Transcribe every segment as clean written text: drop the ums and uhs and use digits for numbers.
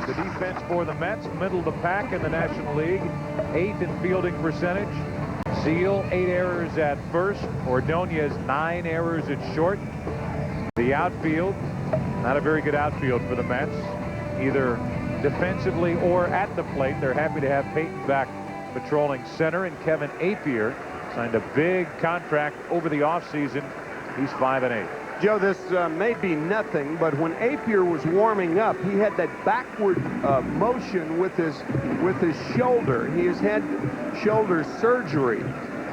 The defense for the Mets, middle of the pack in the National League, 8th in fielding percentage. Zeal, 8 errors at first. Ordonez, 9 errors at short. The outfield, not a very good outfield for the Mets, either defensively or at the plate. They're happy to have Peyton back patrolling center, and Kevin Appier signed a big contract over the offseason. He's 5-8. Joe, this may be nothing, but when Appier was warming up, he had that backward motion with his shoulder. He has had shoulder surgery,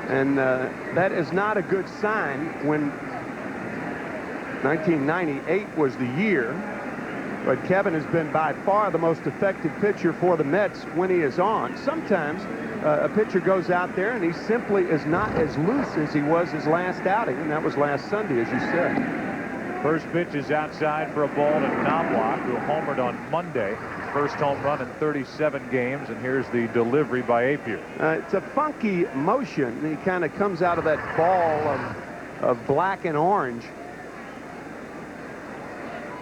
and that is not a good sign when 1998 was the year. But Kevin has been by far the most effective pitcher for the Mets when he is on. Sometimes a pitcher goes out there and he simply is not as loose as he was his last outing, and that was last Sunday, as you said. First pitch is outside for a ball to Knobloch, who homered on Monday. First home run in 37 games, and here's the delivery by Appier. It's a funky motion. He kind of comes out of that ball of black and orange.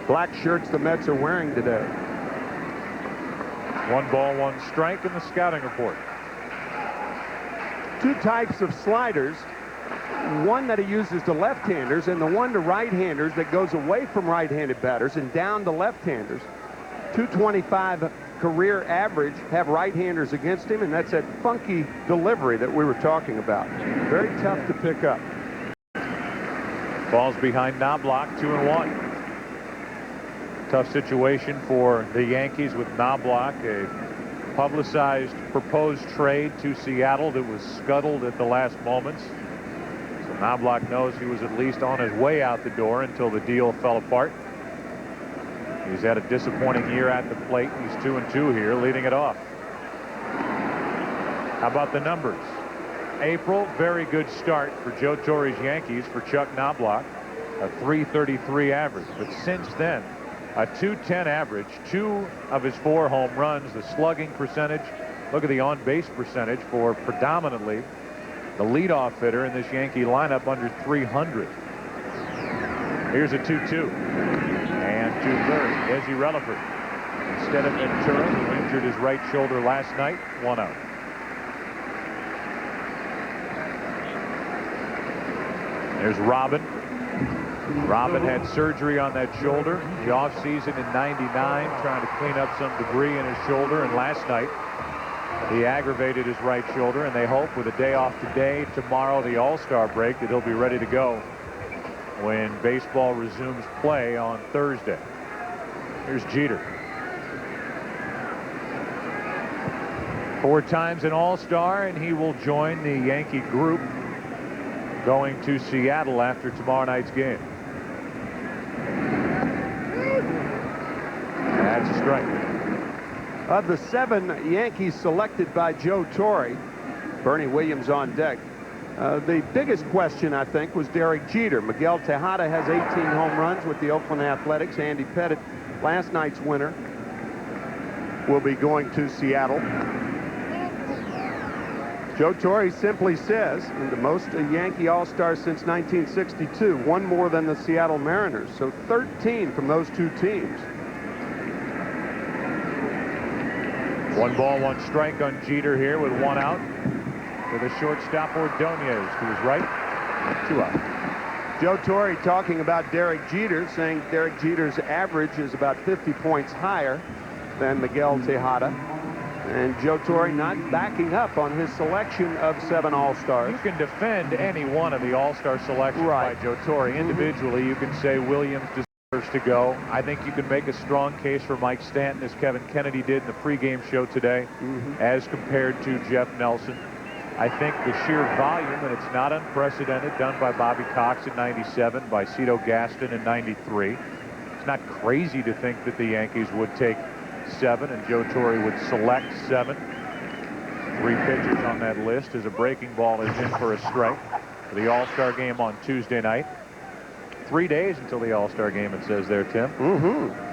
Black shirts the Mets are wearing today. 1 ball, 1 strike in the scouting report. 2 types of sliders. One that he uses to left-handers, and the one to right-handers that goes away from right-handed batters and down to left-handers. 225 career average, have right-handers against him, and that's that funky delivery that we were talking about. Very tough to pick up. Ball's behind Knobloch, 2-1. Tough situation for the Yankees with Knobloch, a publicized proposed trade to Seattle that was scuttled at the last moments. So Knobloch knows he was at least on his way out the door until the deal fell apart. He's had a disappointing year at the plate. He's 2-2 here, leading it off. How about the numbers? April, very good start for Joe Torre's Yankees for Chuck Knobloch, a .333 average. But since then, a .210 average, 2 of his 4 home runs. The slugging percentage, look at the on-base percentage for predominantly the leadoff hitter in this Yankee lineup, under 300. Here's a 2-2. And to third, Desi Relaford. Instead of Ventura, who injured his right shoulder last night, 1 out. There's Robin. Robin had surgery on that shoulder the offseason in '99, trying to clean up some debris in his shoulder, and last night he aggravated his right shoulder, and they hope with a day off today, tomorrow, the All-Star break, that he'll be ready to go when baseball resumes play on Thursday. Here's Jeter. 4 times an All-Star, and he will join the Yankee group going to Seattle after tomorrow night's game. That's a strike. Of the 7 Yankees selected by Joe Torre, Bernie Williams on deck, the biggest question, I think, was Derek Jeter. Miguel Tejada has 18 home runs with the Oakland Athletics. Andy Pettitte, last night's winner, will be going to Seattle. Joe Torre simply says, and the most Yankee All-Stars since 1962, 1 more than the Seattle Mariners, so 13 from those 2 teams. 1 ball, 1 strike on Jeter here with 1 out. To the shortstop, Ordonez to his right. 2 out. Joe Torre talking about Derek Jeter, saying Derek Jeter's average is about 50 points higher than Miguel Tejada. And Joe Torre not backing up on his selection of 7 All-Stars. You can defend any one of the All-Star selections by Joe Torre. Individually, you can say Williams deserves to go. I think you can make a strong case for Mike Stanton, as Kevin Kennedy did in the pregame show today, as compared to Jeff Nelson. I think the sheer volume, and it's not unprecedented, done by Bobby Cox in '97, by Cito Gaston in '93. It's not crazy to think that the Yankees would take 7 and Joe Torre would select 7. 3 pitchers on that list as a breaking ball is in for a strike for the All-Star game on Tuesday night. 3 days until the All-Star game, it says there, Tim.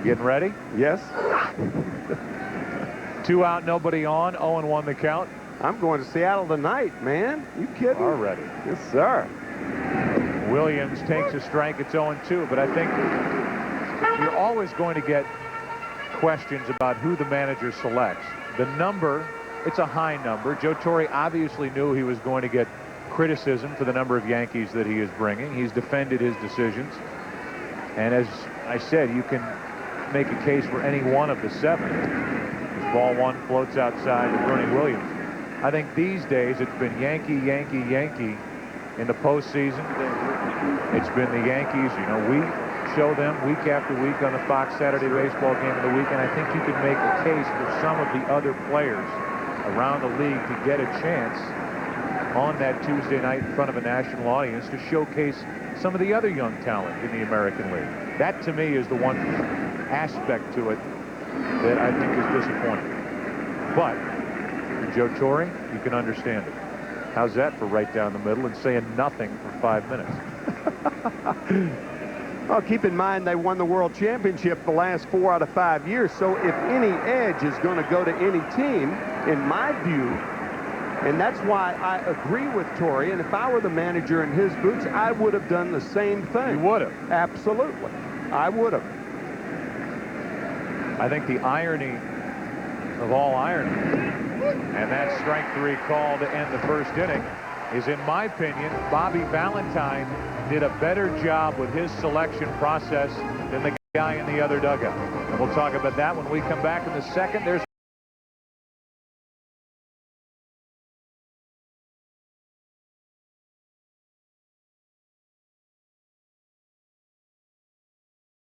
Getting ready? Yes. 2 out, nobody on, 0-1 the count. I'm going to Seattle tonight, man. You kidding? Already. Yes, sir. Williams takes a strike. It's 0-2, but I think you're always going to get questions about who the manager selects. The number, it's a high number. Joe Torre obviously knew he was going to get criticism for the number of Yankees that he is bringing. He's defended his decisions. And as I said, you can make a case for any one of the 7. As ball 1 floats outside to Bernie Williams. I think these days it's been Yankee, Yankee, Yankee in the postseason. It's been the Yankees. You know, we show them week after week on the Fox Saturday baseball game of the week, and I think you can make a case for some of the other players around the league to get a chance on that Tuesday night in front of a national audience to showcase some of the other young talent in the American League. That, to me, is the one aspect to it that I think is disappointing. But Joe Torre, you can understand it. How's that for right down the middle and saying nothing for 5 minutes? Well, keep in mind they won the World Championship the last 4 out of 5 years. So if any edge is going to go to any team, in my view, and that's why I agree with Torre, and if I were the manager in his boots, I would have done the same thing. You would have? Absolutely. I would have. I think the irony of all irony, and that strike 3 call to end the first inning, is, in my opinion, Bobby Valentine did a better job with his selection process than the guy in the other dugout. And we'll talk about that when we come back in the second. There's